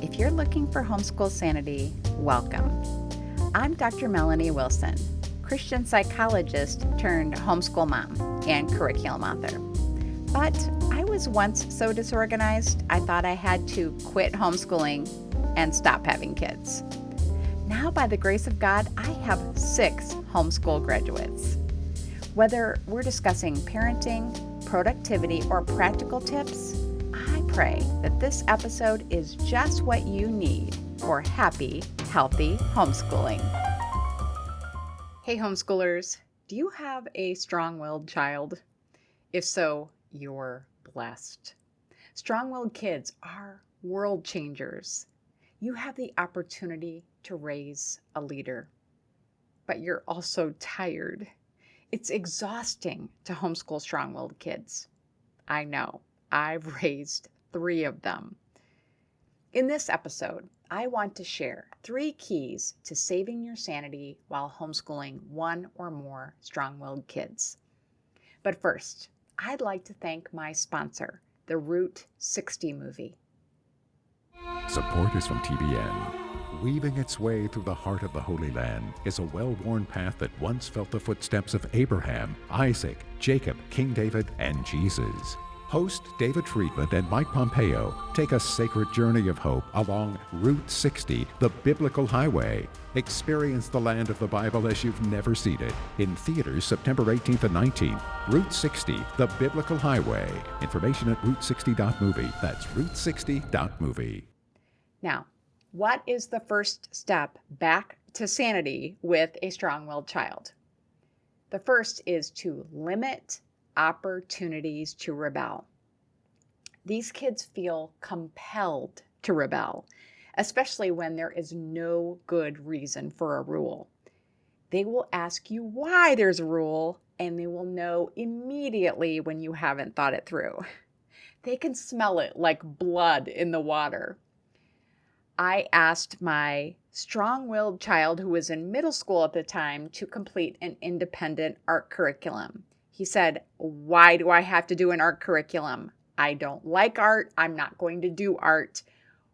If you're looking for homeschool sanity, welcome. I'm Dr. Melanie Wilson, Christian psychologist turned homeschool mom and curriculum author. But I was once so disorganized, I thought I had to quit homeschooling and stop having kids. Now, by the grace of God, I have 6 homeschool graduates. Whether we're discussing parenting, productivity, or practical tips, I pray that this episode is just what you need for happy, healthy homeschooling. Hey homeschoolers, do you have a strong-willed child? If so, you're blessed. Strong-willed kids are world changers. You have the opportunity to raise a leader, but you're also tired. It's exhausting to homeschool strong-willed kids. I know. I've raised 3 of them. In this episode, I want to share 3 keys to saving your sanity while homeschooling 1 or more strong-willed kids. But first, I'd like to thank my sponsor, the Route 60 movie. Support is from TBN. Weaving its way through the heart of the Holy Land is a well-worn path that once felt the footsteps of Abraham, Isaac, Jacob, King David, and Jesus. Host David Friedland and Mike Pompeo take a sacred journey of hope along Route 60, the biblical highway. Experience the land of the Bible as you've never seen it. In theaters September 18th and 19th. Route 60, the biblical highway. Information at route60.movie. That's route60.movie. Now, what is the first step back to sanity with a strong-willed child? The first is to limit opportunities to rebel. These kids feel compelled to rebel, especially when there is no good reason for a rule. They will ask you why there's a rule, and they will know immediately when you haven't thought it through. They can smell it like blood in the water. I asked my strong-willed child, who was in middle school at the time, to complete an independent art curriculum. He said, "Why do I have to do an art curriculum? I don't like art. I'm not going to do art.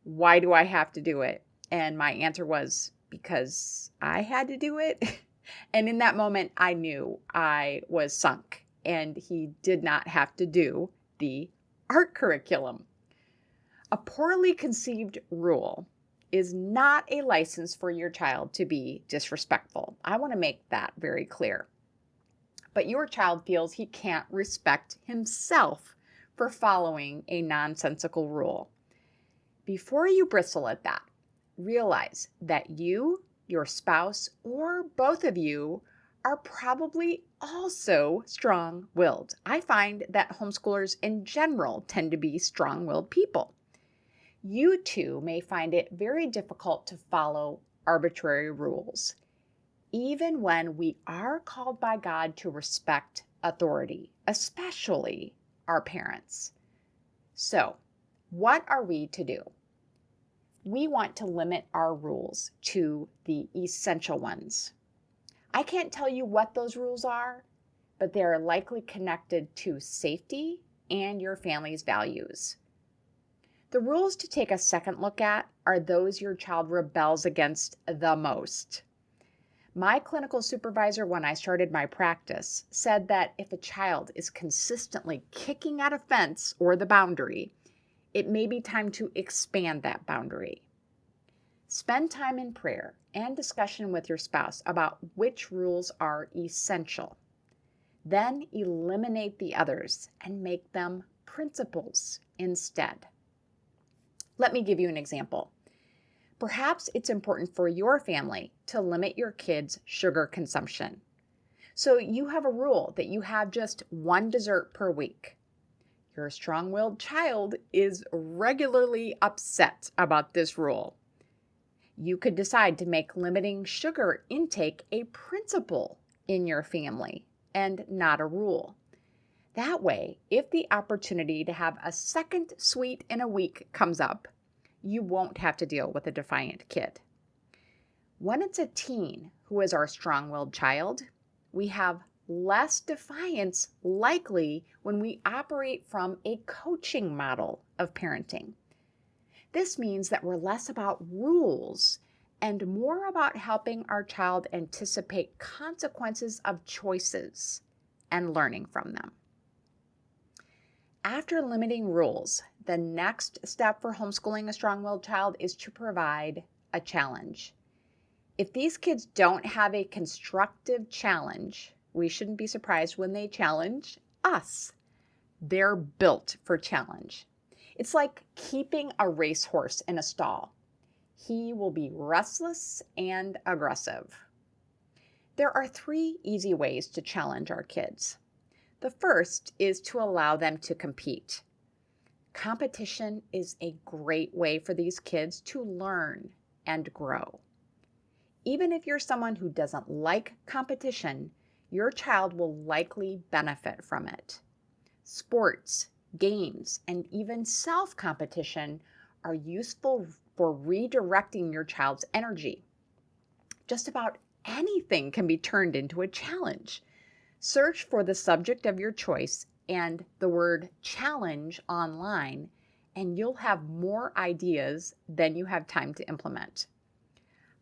Why do I have to do it?" And my answer was, because I had to do it. And in that moment, I knew I was sunk, and he did not have to do the art curriculum. A poorly conceived rule is not a license for your child to be disrespectful. I want to make that very clear. But your child feels he can't respect himself for following a nonsensical rule. Before you bristle at that, realize that you, your spouse, or both of you are probably also strong-willed. I find that homeschoolers in general tend to be strong-willed people. You too may find it very difficult to follow arbitrary rules, even when we are called by God to respect authority, especially our parents. So, what are we to do? We want to limit our rules to the essential ones. I can't tell you what those rules are, but they are likely connected to safety and your family's values. The rules to take a second look at are those your child rebels against the most. My clinical supervisor, when I started my practice, said that if a child is consistently kicking at a fence or the boundary, it may be time to expand that boundary. Spend time in prayer and discussion with your spouse about which rules are essential. Then eliminate the others and make them principles instead. Let me give you an example. Perhaps it's important for your family to limit your kids' sugar consumption. So you have a rule that you have just 1 dessert per week. Your strong-willed child is regularly upset about this rule. You could decide to make limiting sugar intake a principle in your family and not a rule. That way, if the opportunity to have a second sweet in a week comes up, you won't have to deal with a defiant kid. When it's a teen who is our strong-willed child, we have less defiance likely when we operate from a coaching model of parenting. This means that we're less about rules and more about helping our child anticipate consequences of choices and learning from them. After limiting rules, the next step for homeschooling a strong-willed child is to provide a challenge. If these kids don't have a constructive challenge, we shouldn't be surprised when they challenge us. They're built for challenge. It's like keeping a racehorse in a stall. He will be restless and aggressive. There are 3 easy ways to challenge our kids. The first is to allow them to compete. Competition is a great way for these kids to learn and grow. Even if you're someone who doesn't like competition, your child will likely benefit from it. Sports, games, and even self-competition are useful for redirecting your child's energy. Just about anything can be turned into a challenge. Search for the subject of your choice and the word challenge online, and you'll have more ideas than you have time to implement.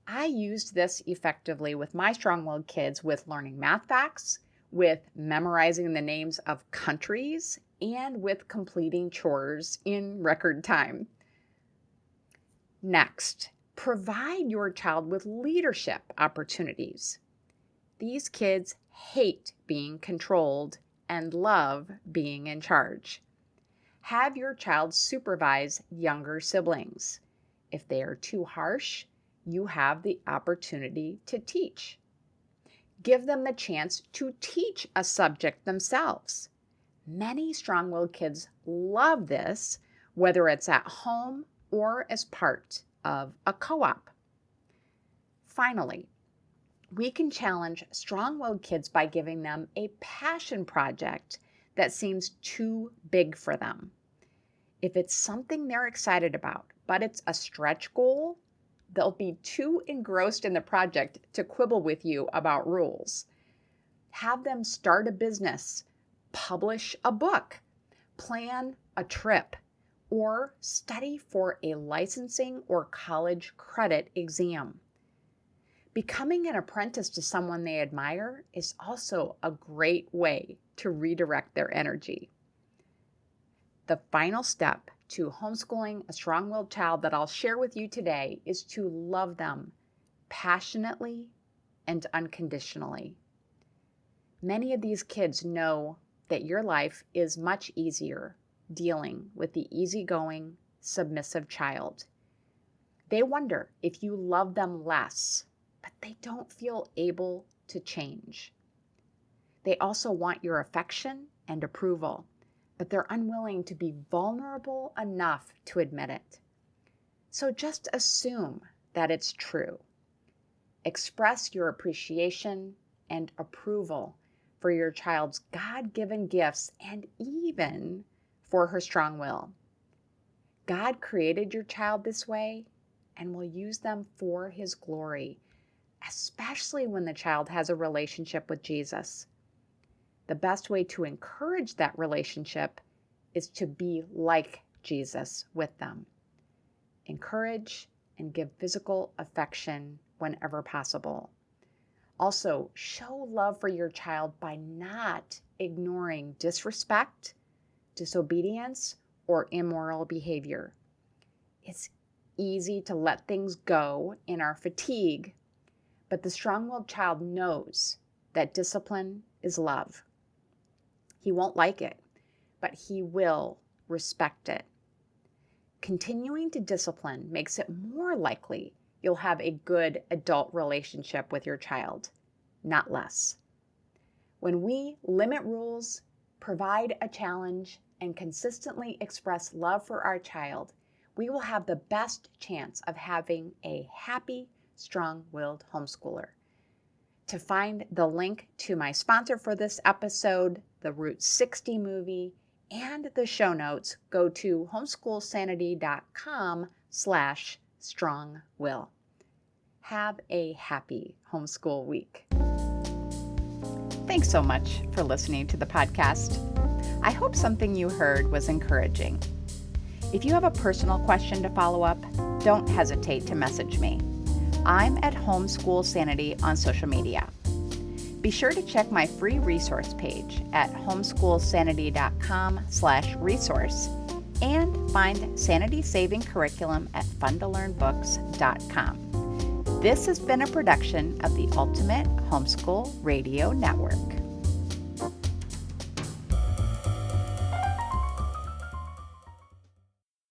I used this effectively with my strong-willed kids with learning math facts, with memorizing the names of countries, and with completing chores in record time. Next, provide your child with leadership opportunities. These kids hate being controlled and love being in charge. Have your child supervise younger siblings. If they are too harsh, you have the opportunity to teach. Give them the chance to teach a subject themselves. Many strong-willed kids love this, whether it's at home or as part of a co-op. Finally, we can challenge strong-willed kids by giving them a passion project that seems too big for them. If it's something they're excited about, but it's a stretch goal, they'll be too engrossed in the project to quibble with you about rules. Have them start a business, publish a book, plan a trip, or study for a licensing or college credit exam. Becoming an apprentice to someone they admire is also a great way to redirect their energy. The final step to homeschooling a strong-willed child that I'll share with you today is to love them passionately and unconditionally. Many of these kids know that your life is much easier dealing with the easygoing, submissive child. They wonder if you love them less, but they don't feel able to change. They also want your affection and approval, but they're unwilling to be vulnerable enough to admit it. So just assume that it's true. Express your appreciation and approval for your child's God-given gifts and even for her strong will. God created your child this way and will use them for His glory, especially when the child has a relationship with Jesus. The best way to encourage that relationship is to be like Jesus with them. Encourage and give physical affection whenever possible. Also, show love for your child by not ignoring disrespect, disobedience, or immoral behavior. It's easy to let things go in our fatigue, but the strong-willed child knows that discipline is love. He won't like it, but he will respect it. Continuing to discipline makes it more likely you'll have a good adult relationship with your child, not less. When we limit rules, provide a challenge, and consistently express love for our child, we will have the best chance of having a happy, strong-willed homeschooler. To find the link to my sponsor for this episode, the Route 60 movie, and the show notes, go to homeschoolsanity.com/strongwill. Have a happy homeschool week. Thanks so much for listening to the podcast. I hope something you heard was encouraging. If you have a personal question to follow up, don't hesitate to message me. I'm at Homeschool Sanity on social media. Be sure to check my free resource page at homeschoolsanity.com/resource and find sanity-saving curriculum at funtolearnbooks.com. This has been a production of the Ultimate Homeschool Radio Network.